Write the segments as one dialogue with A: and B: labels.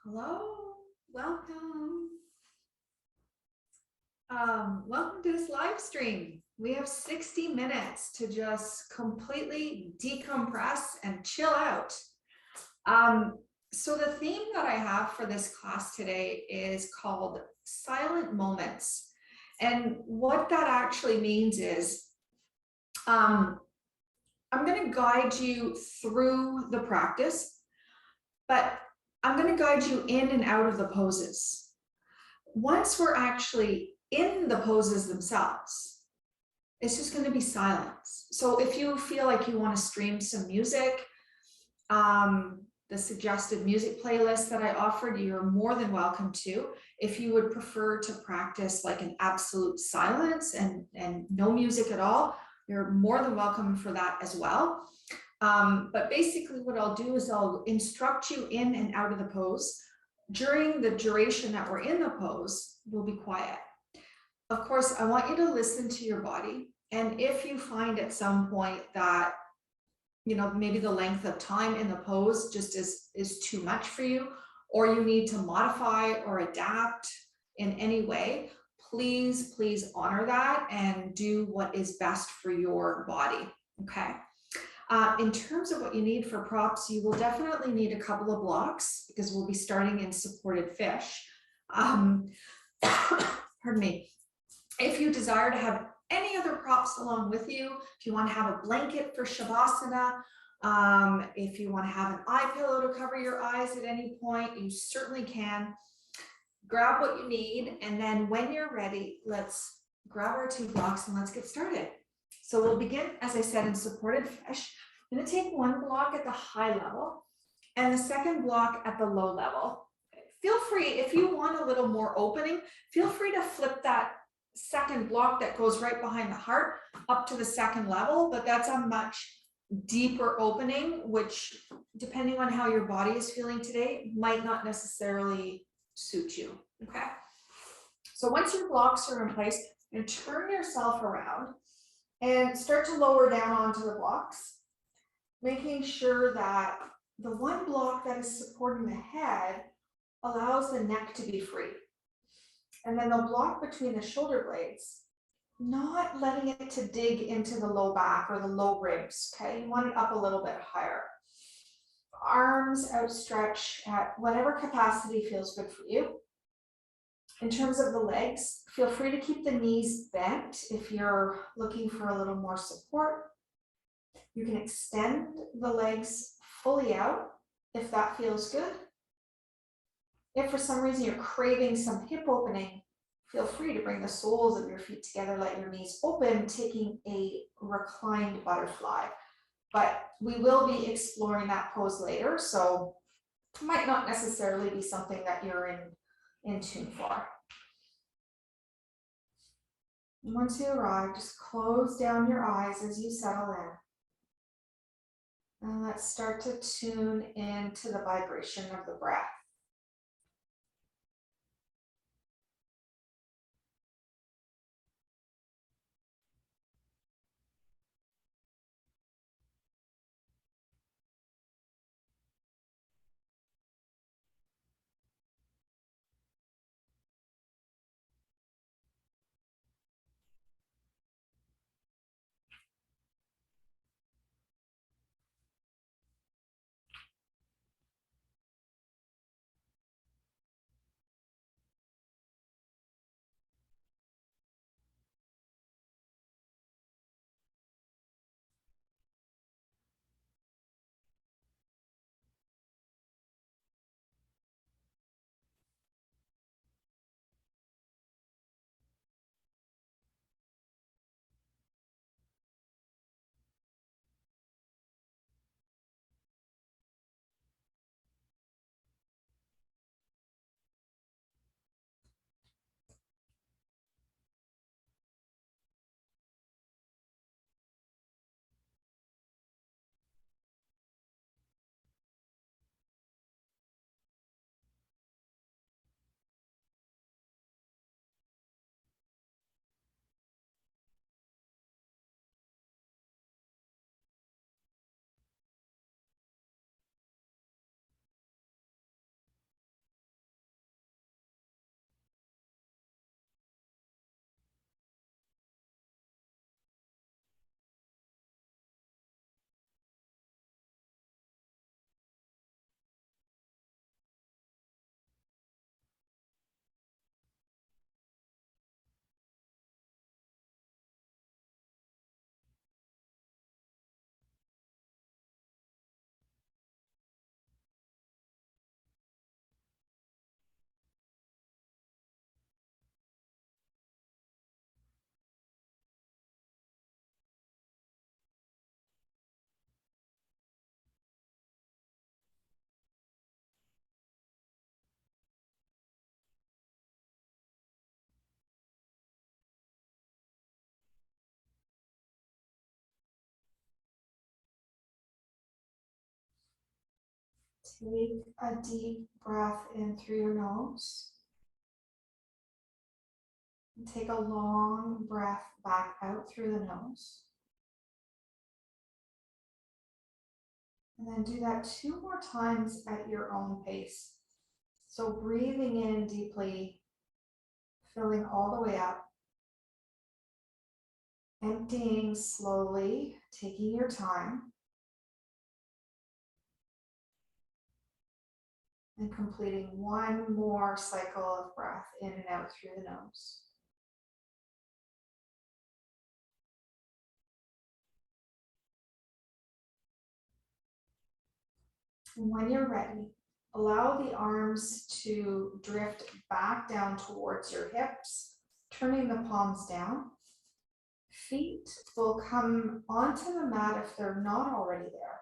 A: Hello, welcome. Welcome to this live stream. We have 60 minutes to just completely decompress and chill out. So the theme that I have for this class today is called silent moments. And what that actually means is I'm going to guide you through the practice, but I'm going to guide you in and out of the poses. Once we're actually in the poses themselves, it's just going to be silence. So if you feel like you want to stream some music, the suggested music playlist that I offered, you're more than welcome to. If you would prefer to practice like an absolute silence and no music at all, you're more than welcome for that as well. But basically what I'll do is I'll instruct you in and out of the pose. During the duration that we're in the pose, we'll be quiet. Of course, I want you to listen to your body. And if you find at some point that, maybe the length of time in the pose just is too much for you, or you need to modify or adapt in any way, please honor that and do what is best for your body, okay? In terms of what you need for props, you will definitely need a couple of blocks because we'll be starting in supported fish. Pardon me. If you desire to have any other props along with you, if you want to have a blanket for Shavasana, if you want to have an eye pillow to cover your eyes at any point, you certainly can. Grab what you need, and then when you're ready, let's grab our two blocks and let's get started. So we'll begin, as I said, in supported fish. I'm going to take one block at the high level and the second block at the low level. Feel free, if you want a little more opening, feel free to flip that second block that goes right behind the heart up to the second level, but that's a much deeper opening, which depending on how your body is feeling today, might not necessarily suit you, okay? So once your blocks are in place, you turn yourself around and start to lower down onto the blocks, making sure that the one block that is supporting the head allows the neck to be free. And then the block between the shoulder blades, not letting it to dig into the low back or the low ribs, okay? You want it up a little bit higher. Arms outstretched at whatever capacity feels good for you. In terms of the legs, feel free to keep the knees bent if you're looking for a little more support. You can extend the legs fully out if that feels good. If for some reason you're craving some hip opening, feel free to bring the soles of your feet together, let your knees open, taking a reclined butterfly. But we will be exploring that pose later, so it might not necessarily be something that you're in tune for. And once you arrive, just close down your eyes as you settle in. And let's start to tune into the vibration of the breath. Take a deep breath in through your nose. And take a long breath back out through the nose. And then do that 2 more times at your own pace. So breathing in deeply, filling all the way up. Emptying slowly, taking your time. And completing 1 more cycle of breath in and out through the nose. And when you're ready, allow the arms to drift back down towards your hips, turning the palms down. Feet will come onto the mat if they're not already there.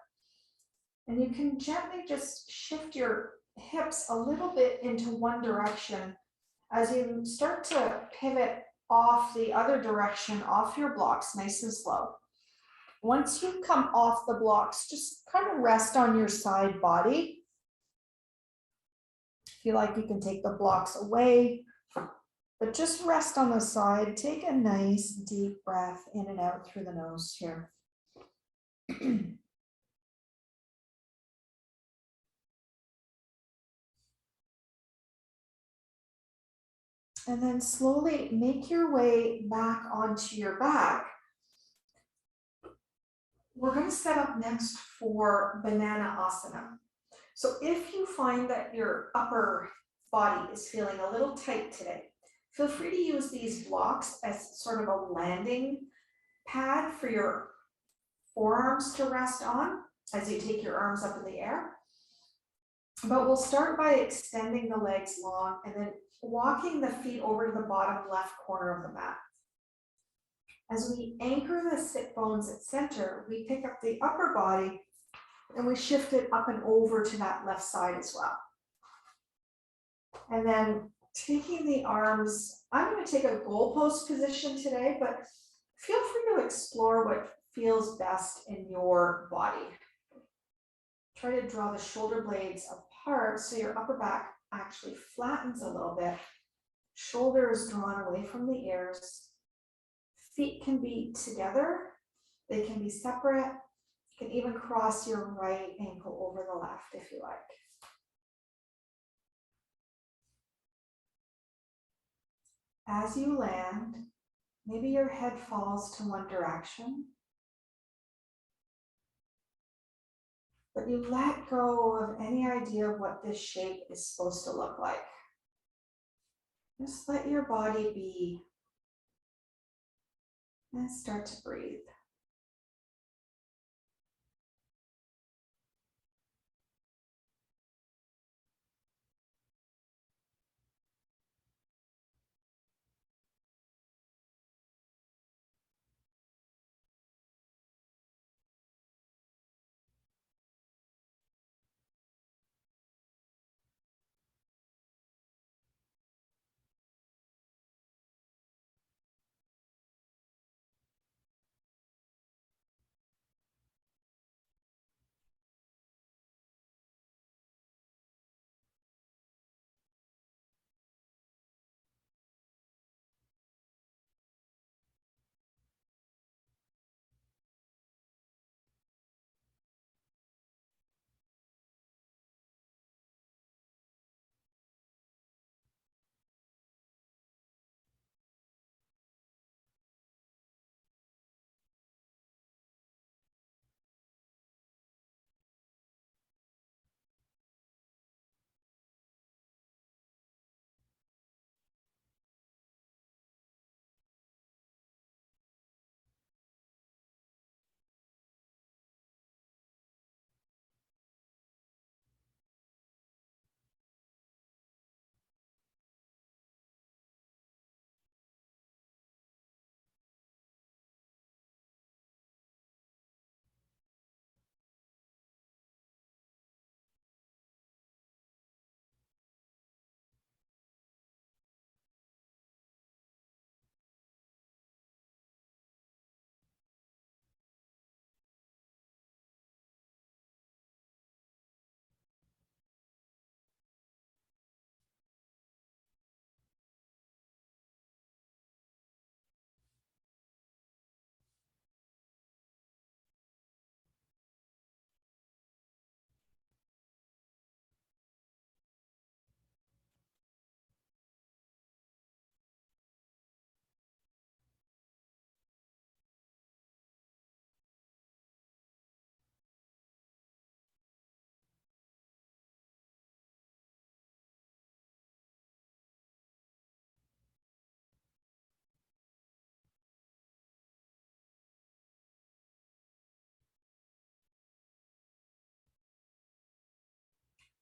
A: And you can gently just shift your hips a little bit into one direction as you start to pivot off the other direction, off your blocks, nice and slow. Once you come off the blocks, just kind of rest on your side body. If you like, you can take the blocks away, but just rest on the side. Take a nice deep breath in and out through the nose here. And then slowly make your way back onto your back. We're going to set up next for banana asana. So if you find that your upper body is feeling a little tight today, feel free to use these blocks as sort of a landing pad for your forearms to rest on as you take your arms up in the air. But we'll start by extending the legs long and then walking the feet over to the bottom left corner of the mat. As we anchor the sit bones at center, we pick up the upper body and we shift it up and over to that left side as well. And then taking the arms, I'm going to take a goalpost position today, but feel free to explore what feels best in your body. Try to draw the shoulder blades apart so your upper back actually flattens a little bit. Shoulders drawn away from the ears. Feet can be together. They can be separate. You can even cross your right ankle over the left if you like. As you land, maybe your head falls to one direction, but you let go of any idea of what this shape is supposed to look like. Just let your body be and start to breathe.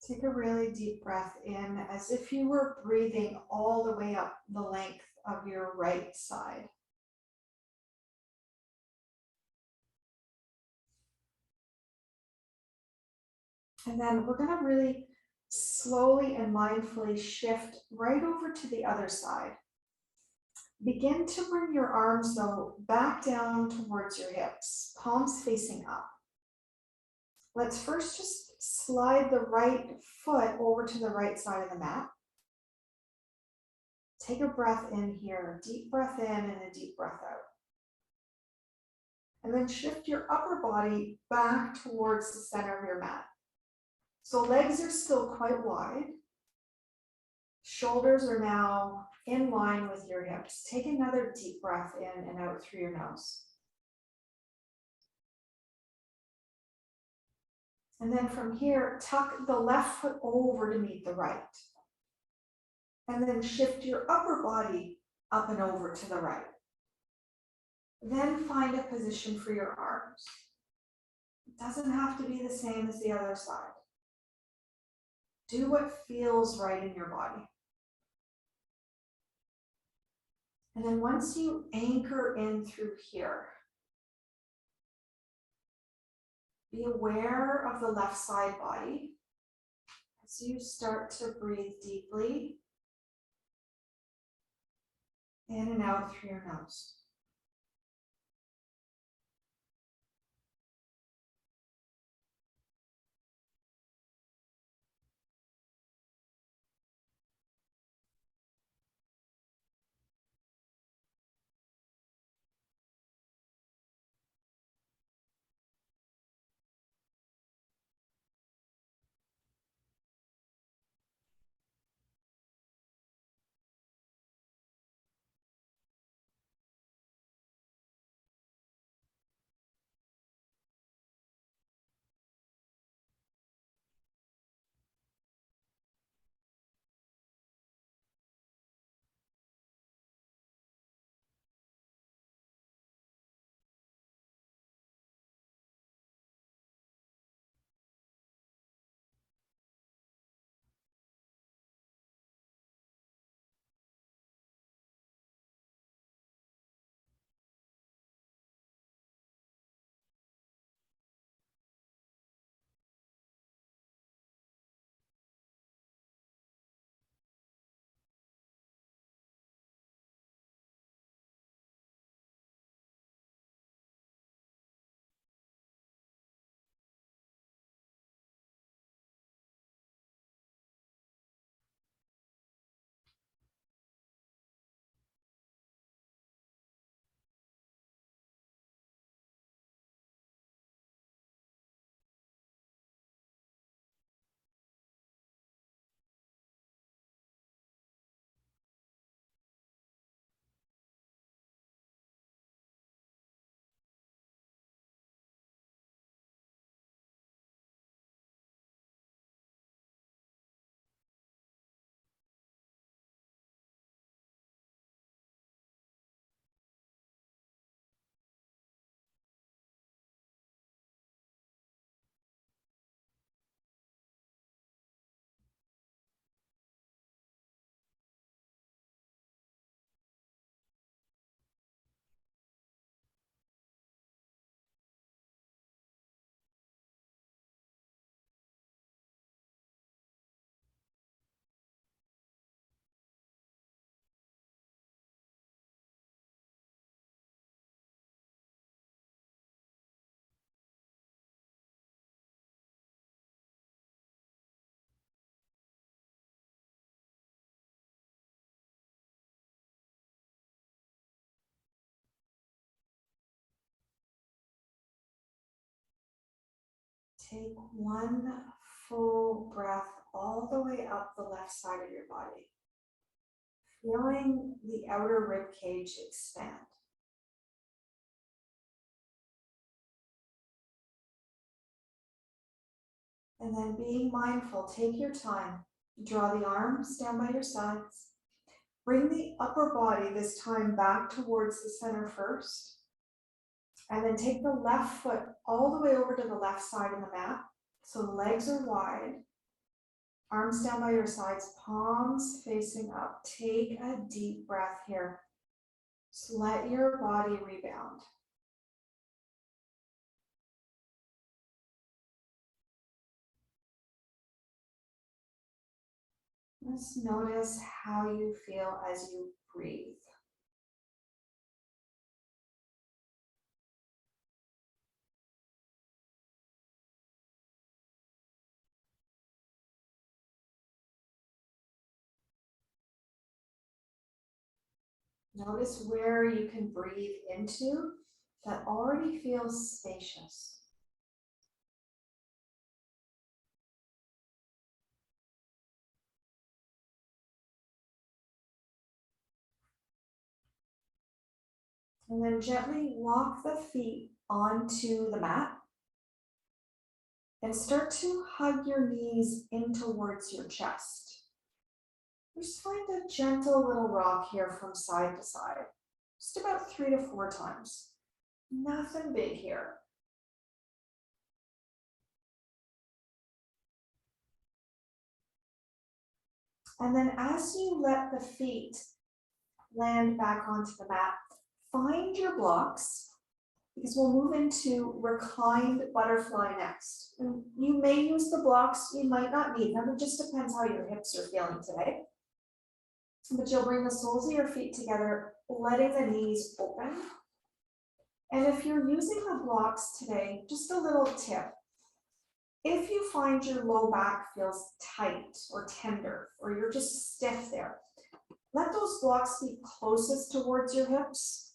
A: Take a really deep breath in as if you were breathing all the way up the length of your right side. And then we're going to really slowly and mindfully shift right over to the other side. Begin to bring your arms, though, back down towards your hips, palms facing up. Let's first just slide the right foot over to the right side of the mat. Take a breath in here, deep breath in and a deep breath out. And then shift your upper body back towards the center of your mat. So legs are still quite wide. Shoulders are now in line with your hips. Take another deep breath in and out through your nose. And then from here, tuck the left foot over to meet the right. And then shift your upper body up and over to the right. Then find a position for your arms. It doesn't have to be the same as the other side. Do what feels right in your body. And then once you anchor in through here, be aware of the left side body as you start to breathe deeply in and out through your nose. Take one full breath all the way up the left side of your body, feeling the outer rib cage expand. And then being mindful, take your time. Draw the arms down by your sides. Bring the upper body this time back towards the center first. And then take the left foot all the way over to the left side of the mat. So the legs are wide. Arms down by your sides, palms facing up. Take a deep breath here. Just let your body rebound. Just notice how you feel as you breathe. Notice where you can breathe into that already feels spacious. And then gently walk the feet onto the mat and start to hug your knees in towards your chest. Just find a gentle little rock here from side to side, just about 3 to 4 times. Nothing big here. And then as you let the feet land back onto the mat, find your blocks, because we'll move into reclined butterfly next. And you may use the blocks, you might not need them. It just depends how your hips are feeling today. But you'll bring the soles of your feet together, letting the knees open. And if you're using the blocks today, just a little tip. If you find your low back feels tight or tender, or you're just stiff there, let those blocks be closest towards your hips.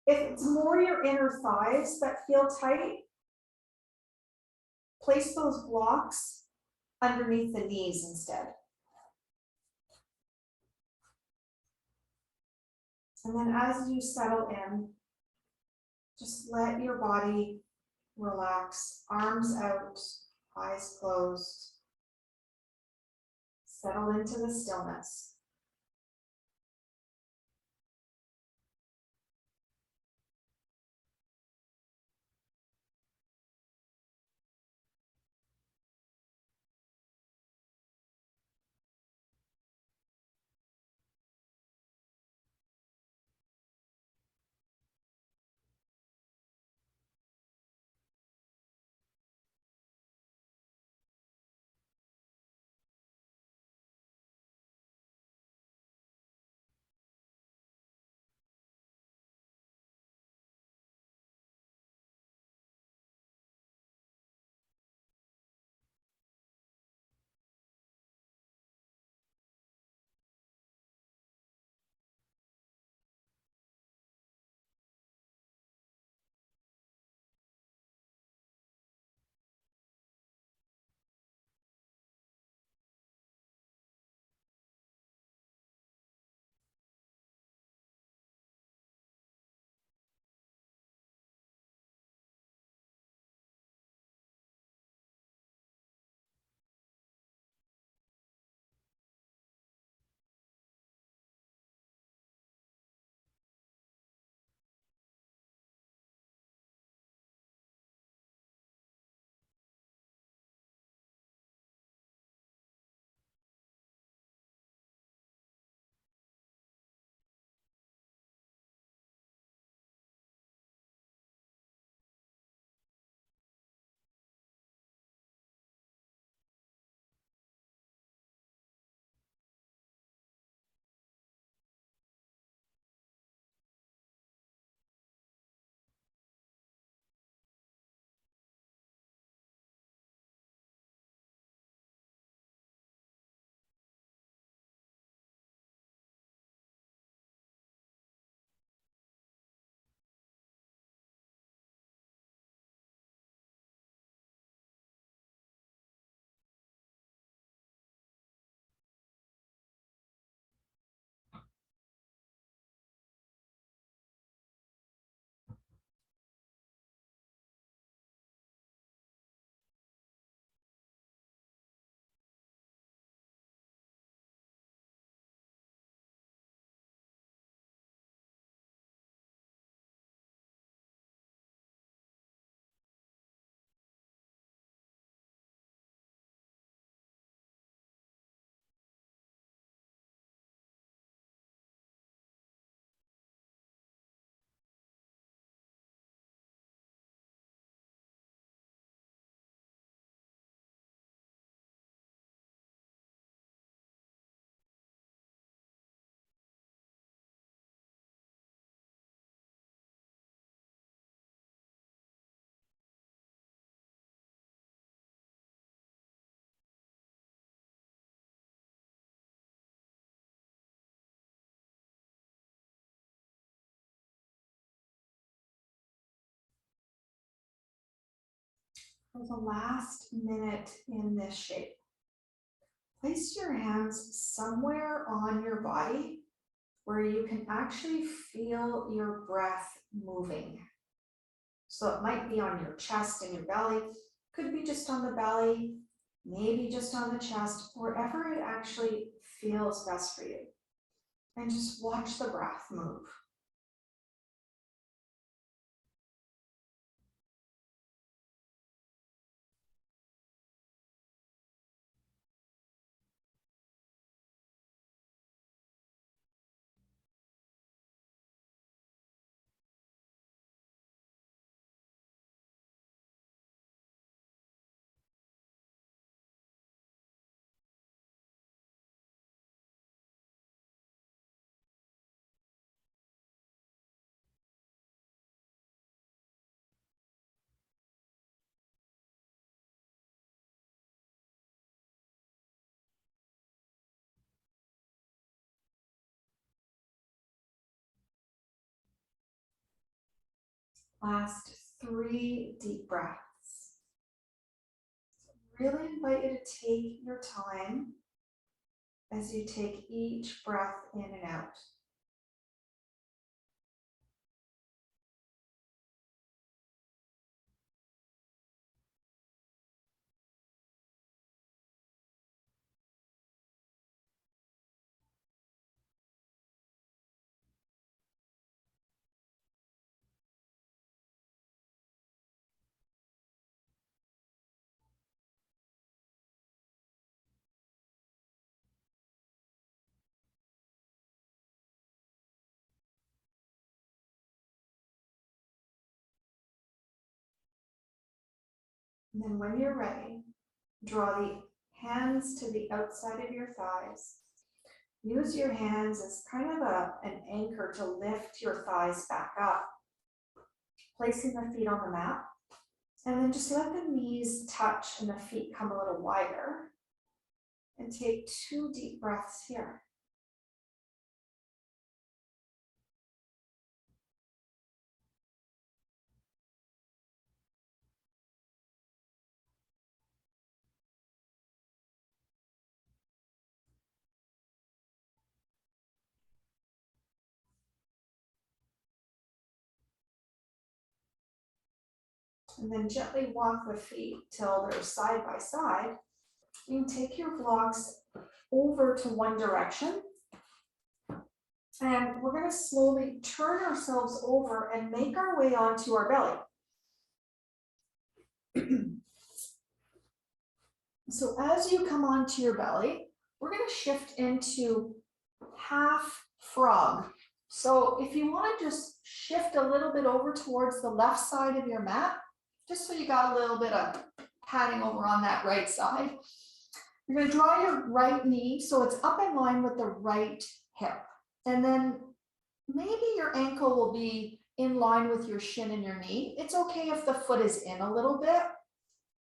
A: If it's more your inner thighs that feel tight, place those blocks underneath the knees instead. And then as you settle in, just let your body relax, arms out, eyes closed. Settle into the stillness. For the last minute in this shape, place your hands somewhere on your body where you can actually feel your breath moving. So it might be on your chest and your belly, could be just on the belly, maybe just on the chest, wherever it actually feels best for you. And just watch the breath move. Last 3 deep breaths. Really invite you to take your time as you take each breath in and out. And then when you're ready, draw the hands to the outside of your thighs. Use your hands as kind of an anchor to lift your thighs back up, placing the feet on the mat. And then just let the knees touch and the feet come a little wider. And take 2 deep breaths here. And then gently walk the feet till they're side by side. You can take your blocks over to one direction. And we're going to slowly turn ourselves over and make our way onto our belly. So as you come onto your belly, we're going to shift into half frog. So if you want to just shift a little bit over towards the left side of your mat, just so you got a little bit of padding over on that right side. You're going to draw your right knee so it's up in line with the right hip. And then maybe your ankle will be in line with your shin and your knee. It's okay if the foot is in a little bit,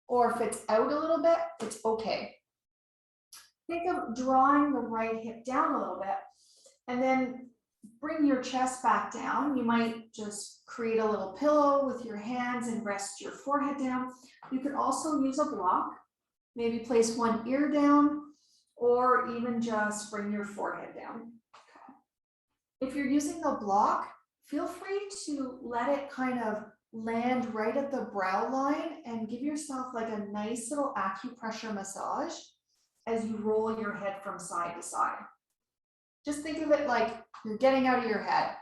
A: or if it's out a little bit, it's okay. Think of drawing the right hip down a little bit, and then bring your chest back down. You might just create a little pillow with your hands and rest your forehead down. You could also use a block, maybe place one ear down, or even just bring your forehead down. If you're using the block, feel free to let it kind of land right at the brow line and give yourself like a nice little acupressure massage as you roll your head from side to side. Just think of it like you're getting out of your head.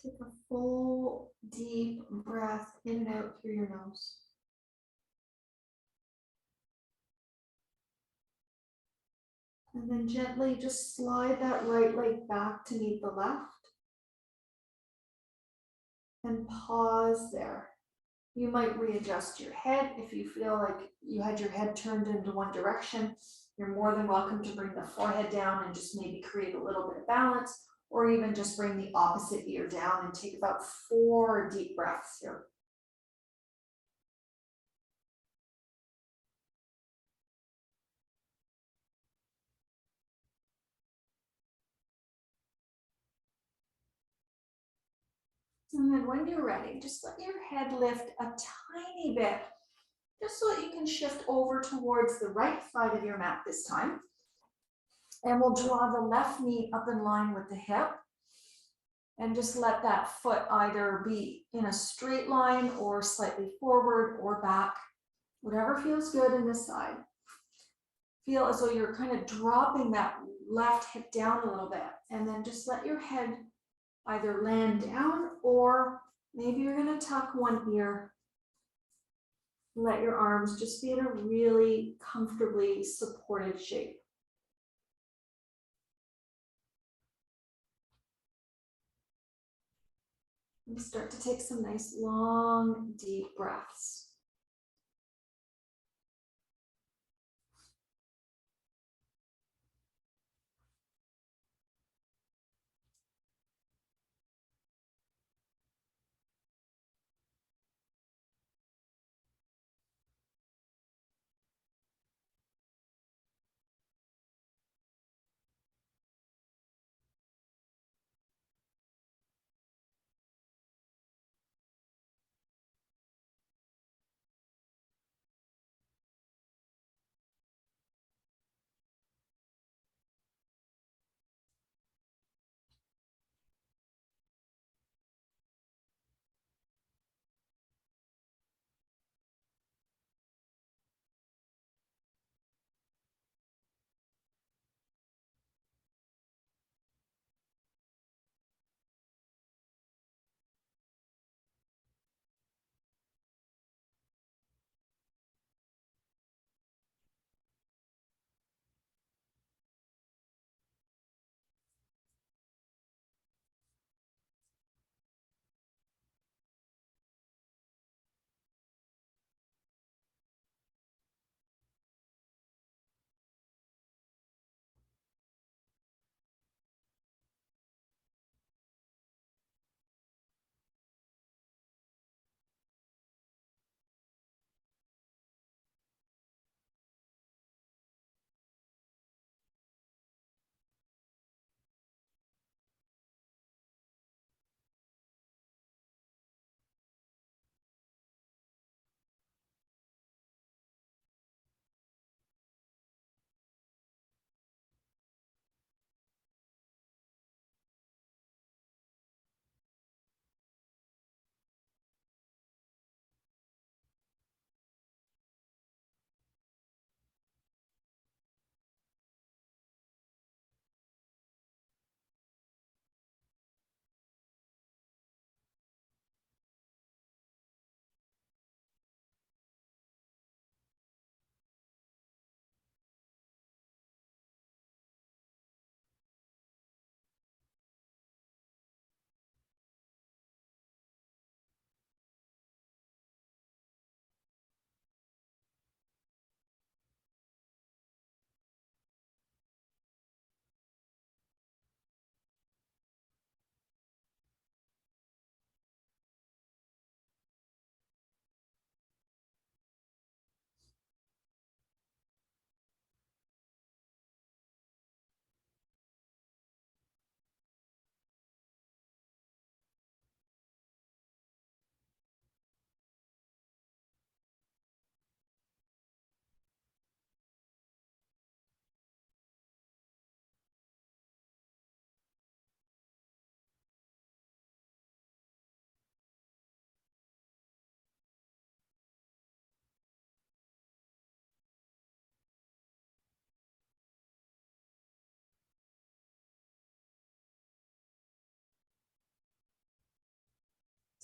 A: Take a full, deep breath in and out through your nose. And then gently just slide that right leg back to meet the left. And pause there. You might readjust your head if you feel like you had your head turned into one direction. You're more than welcome to bring the forehead down and just maybe create a little bit of balance, or even just bring the opposite ear down and take about 4 deep breaths here. And then when you're ready, just let your head lift a tiny bit, just so that you can shift over towards the right side of your mat this time. And we'll draw the left knee up in line with the hip. And just let that foot either be in a straight line or slightly forward or back, whatever feels good in this side. Feel as though you're kind of dropping that left hip down a little bit, and then just let your head either land down, or maybe you're going to tuck one ear. Let your arms just be in a really comfortably supported shape. And start to take some nice long, deep breaths.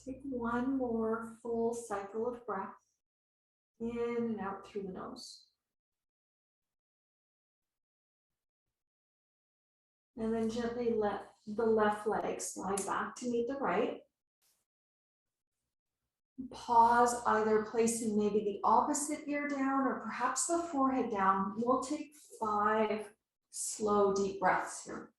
A: Take one more full cycle of breath in and out through the nose. And then gently let the left leg slide back to meet the right. Pause, either placing maybe the opposite ear down or perhaps the forehead down. We'll take 5 slow, deep breaths here.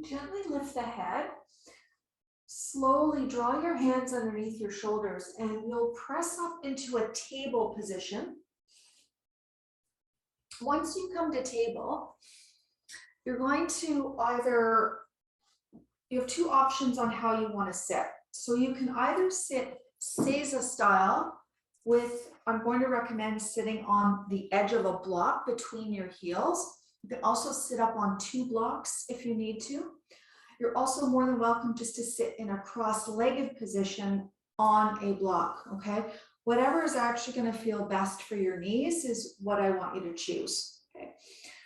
A: Gently lift the head. Slowly draw your hands underneath your shoulders and you'll press up into a table position. Once you come to table, you're going to you have 2 options on how you want to sit. So you can either sit Seiza style with, I'm going to recommend sitting on the edge of a block between your heels. You can also sit up on 2 blocks if you need to. You're also more than welcome just to sit in a cross-legged position on a block, okay? Whatever is actually going to feel best for your knees is what I want you to choose, okay?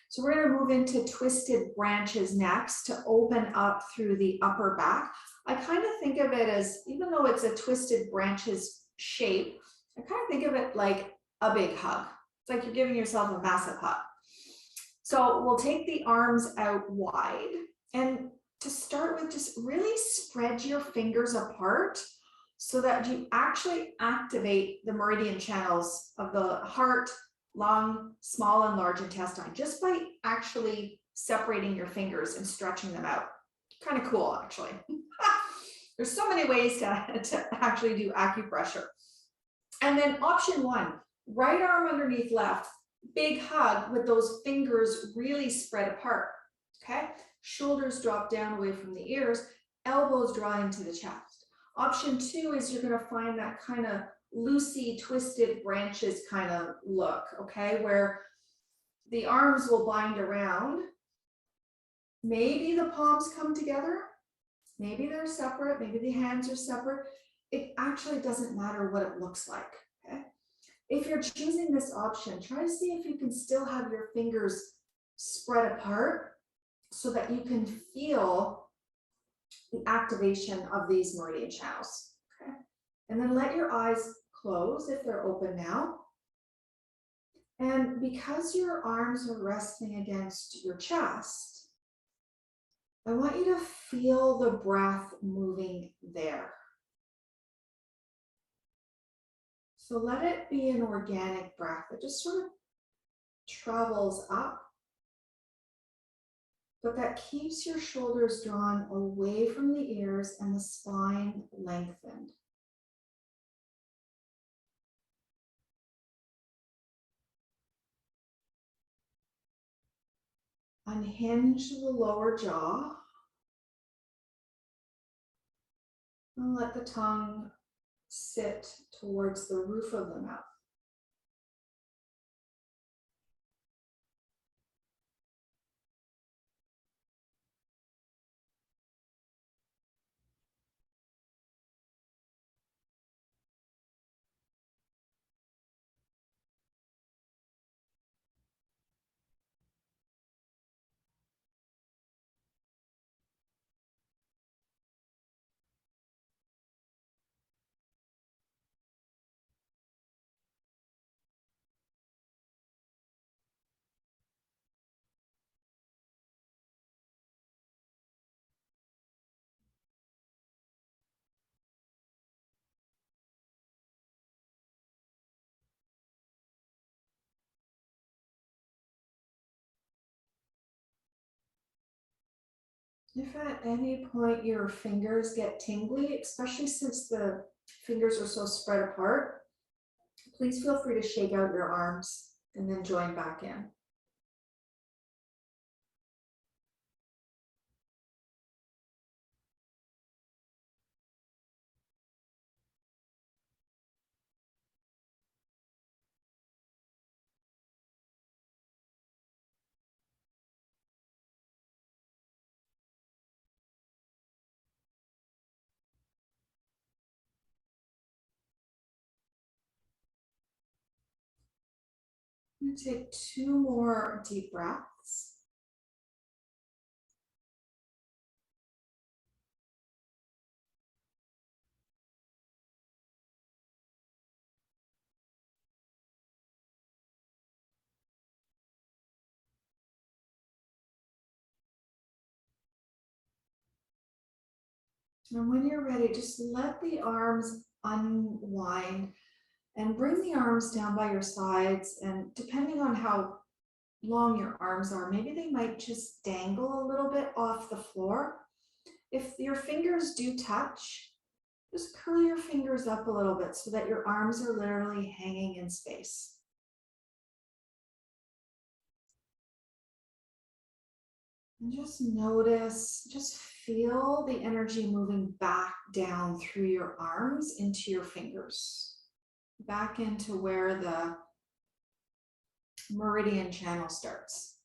A: So we're going to move into twisted branches next to open up through the upper back. I kind of think of it as, even though it's a twisted branches shape, I kind of think of it like a big hug. It's like you're giving yourself a massive hug. So we'll take the arms out wide, and to start with, just really spread your fingers apart so that you actually activate the meridian channels of the heart, lung, small and large intestine, just by actually separating your fingers and stretching them out. Kind of cool, actually. There's so many ways to actually do acupressure. And then option 1, right arm underneath left, big hug with those fingers really spread apart, okay? Shoulders drop down away from the ears, elbows draw into the chest. Option 2 is you're going to find that kind of loosey, twisted branches kind of look, okay, where the arms will bind around. Maybe the palms come together, maybe they're separate, maybe the hands are separate. It actually doesn't matter what it looks like, okay? If you're choosing this option, try to see if you can still have your fingers spread apart so that you can feel the activation of these meridian channels, okay? And then let your eyes close if they're open now. And because your arms are resting against your chest, I want you to feel the breath moving there. So let it be an organic breath that just sort of travels up, but that keeps your shoulders drawn away from the ears and the spine lengthened. Unhinge the lower jaw and let the tongue sit towards the roof of the mouth. If at any point your fingers get tingly, especially since the fingers are so spread apart, please feel free to shake out your arms and then join back in. I'm going to take 2 more deep breaths. And when you're ready, just let the arms unwind and bring the arms down by your sides. And depending on how long your arms are, maybe they might just dangle a little bit off the floor. If your fingers do touch, just curl your fingers up a little bit so that your arms are literally hanging in space. And just notice, just feel the energy moving back down through your arms into your fingers, back into where the meridian channel starts.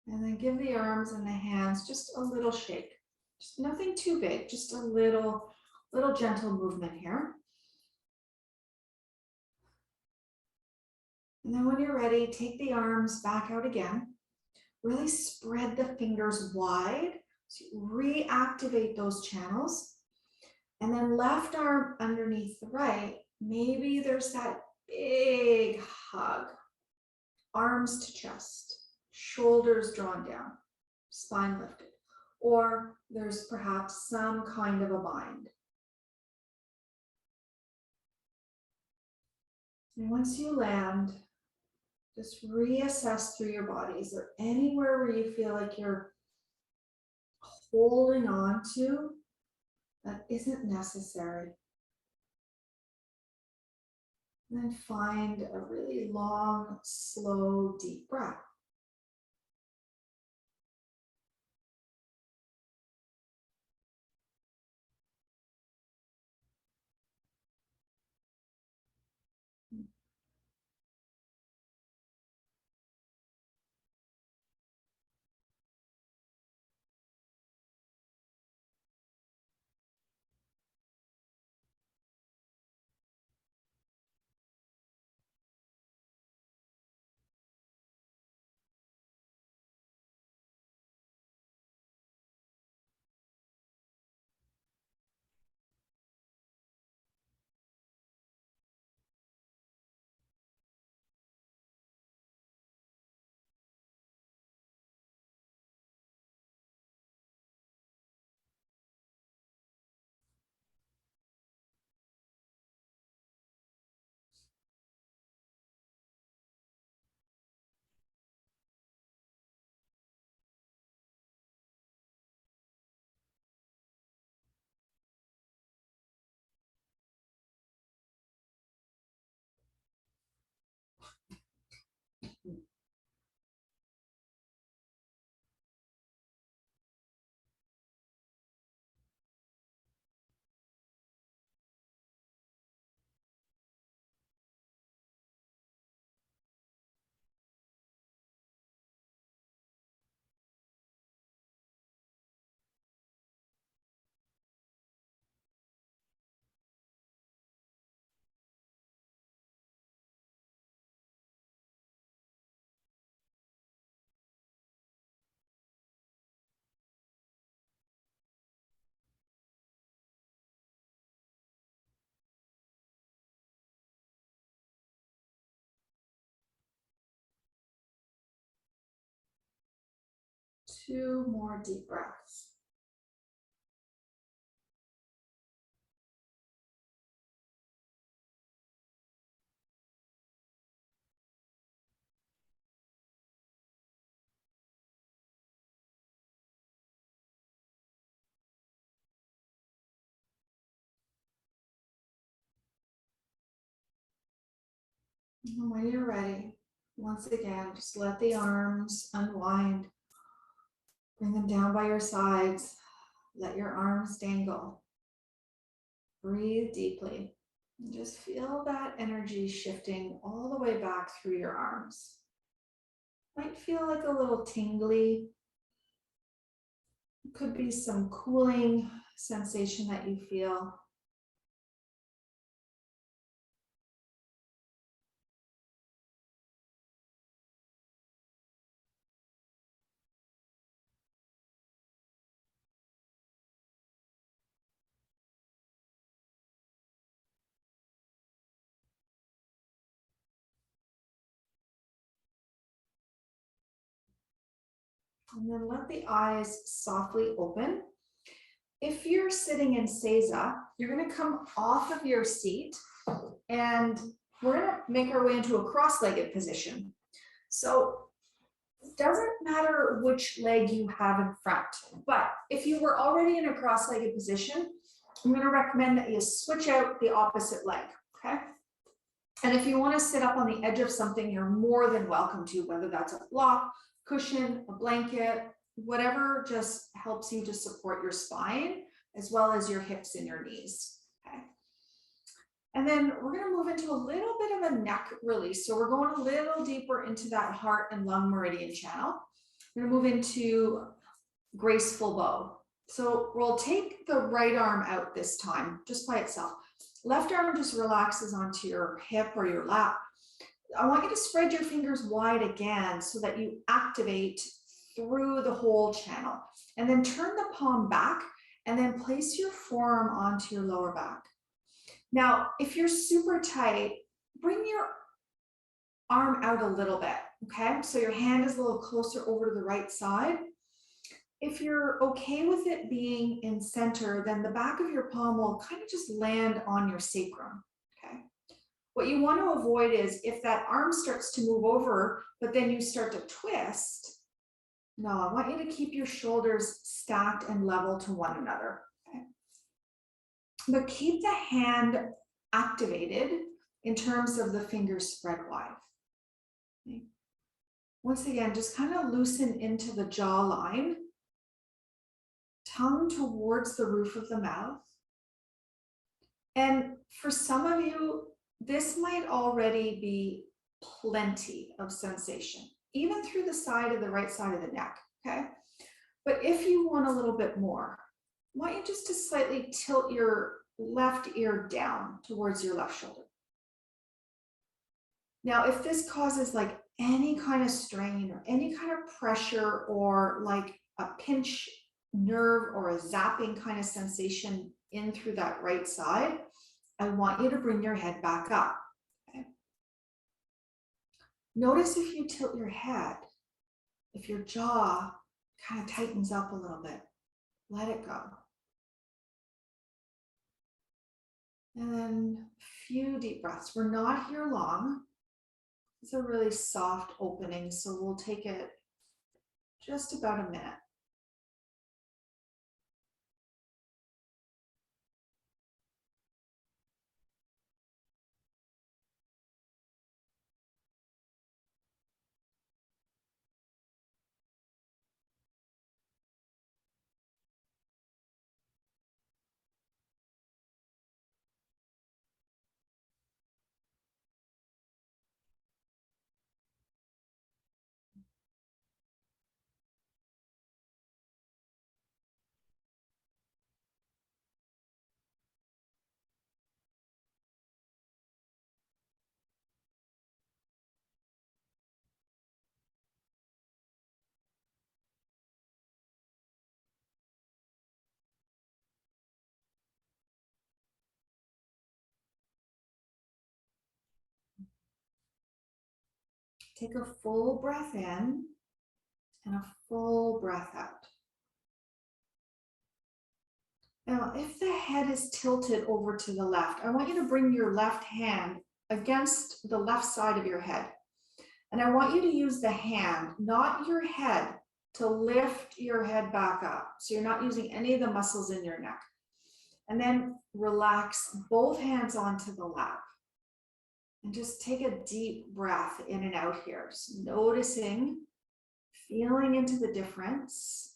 A: And then give the arms and the hands just a little shake. Just nothing too big, just a little gentle movement here. And then when you're ready, take the arms back out again. Really spread the fingers wide. So reactivate those channels. And then left arm underneath the right. Maybe there's that big hug. Arms to chest, shoulders drawn down, spine lifted. Or there's perhaps some kind of a bind. And once you land, just reassess through your body. Is there anywhere where you feel like you're holding on to that isn't necessary? And then find a really long, slow, deep breath. Two more deep breaths. And when you're ready, once again, just let the arms unwind. Bring them down by your sides. Let your arms dangle. Breathe deeply. And just feel that energy shifting all the way back through your arms. Might feel like a little tingly. Could be some cooling sensation that you feel. And then let the eyes softly open. If you're sitting in Seiza, you're going to come off of your seat and we're going to make our way into a cross-legged position. So it doesn't matter which leg you have in front, but if you were already in a cross-legged position, I'm going to recommend that you switch out the opposite leg, okay? And if you want to sit up on the edge of something, you're more than welcome to, whether that's a block, cushion, a blanket, whatever just helps you to support your spine as well as your hips and your knees, okay? And then we're going to move into a little bit of a neck release. So we're going a little deeper into that heart and lung meridian channel. We're going to move into graceful bow. So we'll take the right arm out this time, just by itself. Left arm just relaxes onto your hip or your lap. I want you to spread your fingers wide again so that you activate through the whole channel. And then turn the palm back and then place your forearm onto your lower back. Now, if you're super tight, bring your arm out a little bit, okay? So your hand is a little closer over to the right side. If you're okay with it being in center, then the back of your palm will kind of just land on your sacrum, okay? What you want to avoid is if that arm starts to move over, but then you start to twist, no, I want you to keep your shoulders stacked and level to one another, okay? But keep the hand activated in terms of the fingers spread wide. Okay. Once again, just kind of loosen into the jawline, tongue towards the roof of the mouth. And for some of you, this might already be plenty of sensation, even through the side of the right side of the neck, okay? But if you want a little bit more, I want you just to slightly tilt your left ear down towards your left shoulder. Now, if this causes like any kind of strain or any kind of pressure or like a pinch nerve or a zapping kind of sensation in through that right side, I want you to bring your head back up. Okay? Notice if you tilt your head, if your jaw kind of tightens up a little bit, let it go. And then a few deep breaths. We're not here long. It's a really soft opening, so we'll take it just about a minute. Take a full breath in and a full breath out. Now, if the head is tilted over to the left, I want you to bring your left hand against the left side of your head. And I want you to use the hand, not your head, to lift your head back up. So you're not using any of the muscles in your neck. And then relax both hands onto the lap. And just take a deep breath in and out here. Just noticing, feeling into the difference.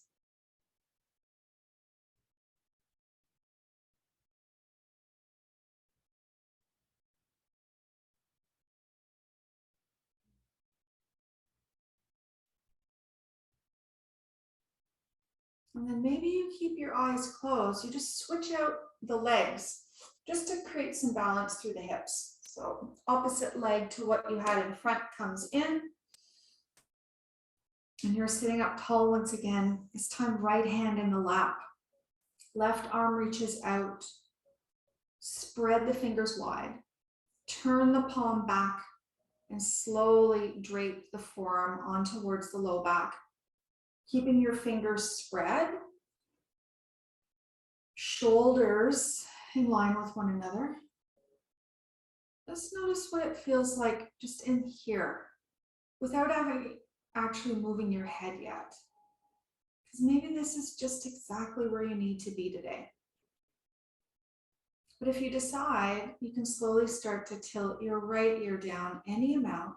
A: And then maybe you keep your eyes closed. You just switch out the legs just to create some balance through the hips. So opposite leg to what you had in front comes in. And you're sitting up tall once again. This time right hand in the lap. Left arm reaches out. Spread the fingers wide. Turn the palm back and slowly drape the forearm on towards the low back. Keeping your fingers spread. Shoulders in line with one another. Just notice what it feels like just in here without actually moving your head yet. Because maybe this is just exactly where you need to be today. But if you decide, you can slowly start to tilt your right ear down any amount.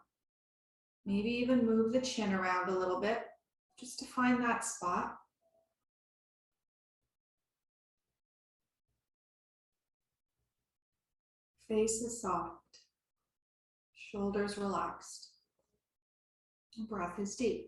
A: Maybe even move the chin around a little bit just to find that spot. Face is soft. Shoulders relaxed. Breath is deep.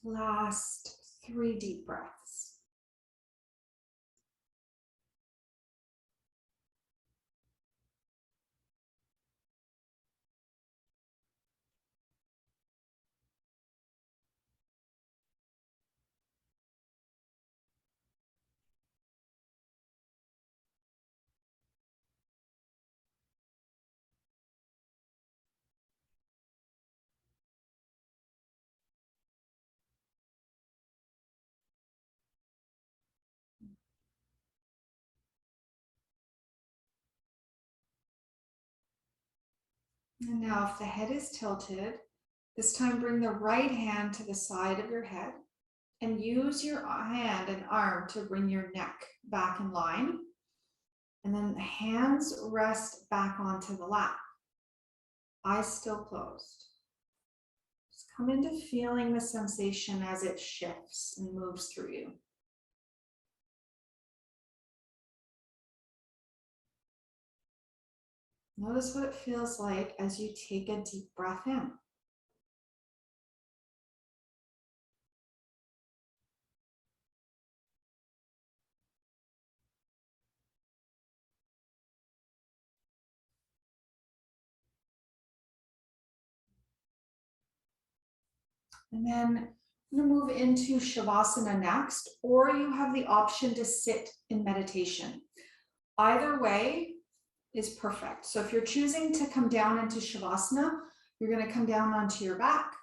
A: Last 3 deep breaths. And now if the head is tilted, this time bring the right hand to the side of your head and use your hand and arm to bring your neck back in line. And then the hands rest back onto the lap. Eyes still closed. Just come into feeling the sensation as it shifts and moves through you. Notice what it feels like as you take a deep breath in. And then I'm going to move into Shavasana next, or you have the option to sit in meditation. Either way is perfect. So if you're choosing to come down into Shavasana, you're going to come down onto your back.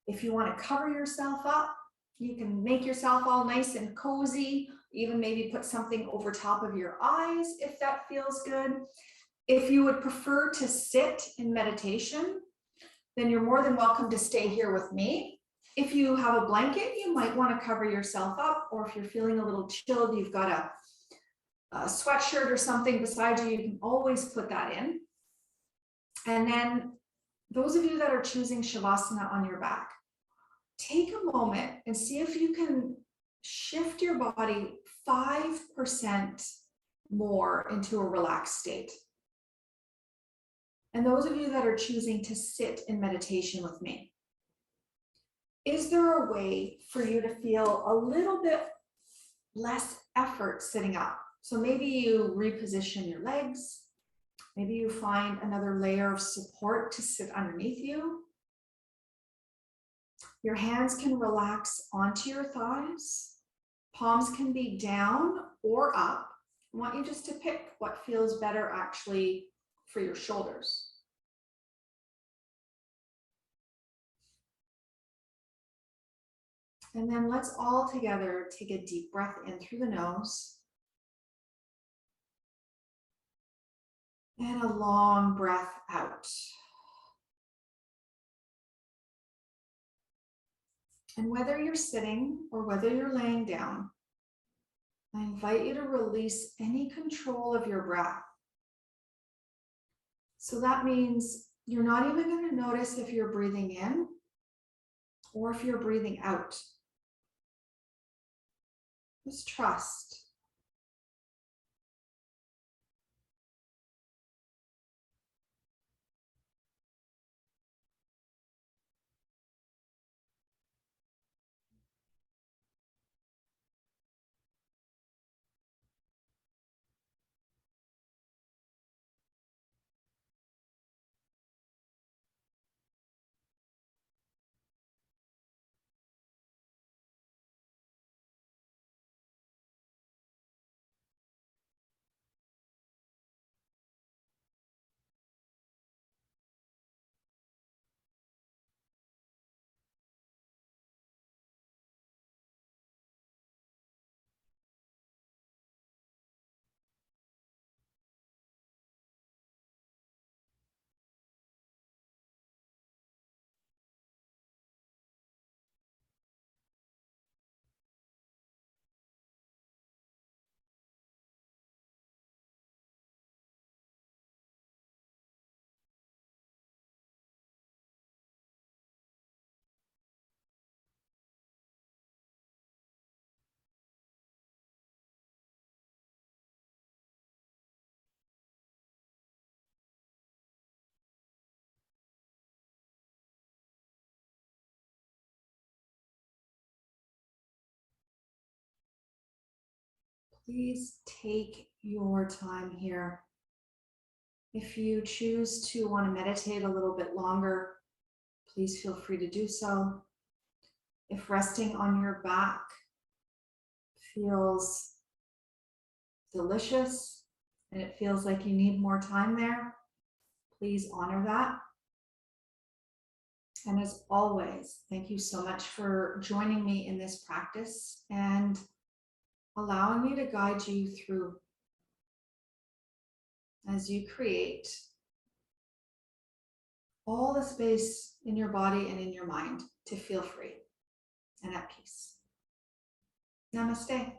A: If you want to cover yourself up, you can make yourself all nice and cozy, even maybe put something over top of your eyes if that feels good. If you would prefer to sit in meditation, then you're more than welcome to stay here with me. If you have a blanket, you might want to cover yourself up, or if you're feeling a little chilled, you've got a sweatshirt or something beside you, you can always put that in. And then those of you that are choosing Shavasana on your back, take a moment and see if you can shift your body 5% more into a relaxed state. And those of you that are choosing to sit in meditation with me, is there a way for you to feel a little bit less effort sitting up? So maybe you reposition your legs. Maybe you find another layer of support to sit underneath you. Your hands can relax onto your thighs. Palms can be down or up. I want you just to pick what feels better actually for your shoulders. And then let's all together take a deep breath in through the nose. And a long breath out. And whether you're sitting or whether you're laying down, I invite you to release any control of your breath. So that means you're not even going to notice if you're breathing in or if you're breathing out. Just trust. Please take your time here. If you choose to want to meditate a little bit longer, please feel free to do so. If resting on your back feels delicious and it feels like you need more time there, please honor that. And as always, thank you so much for joining me in this practice and allowing me to guide you through as you create all the space in your body and in your mind to feel free and at peace. Namaste.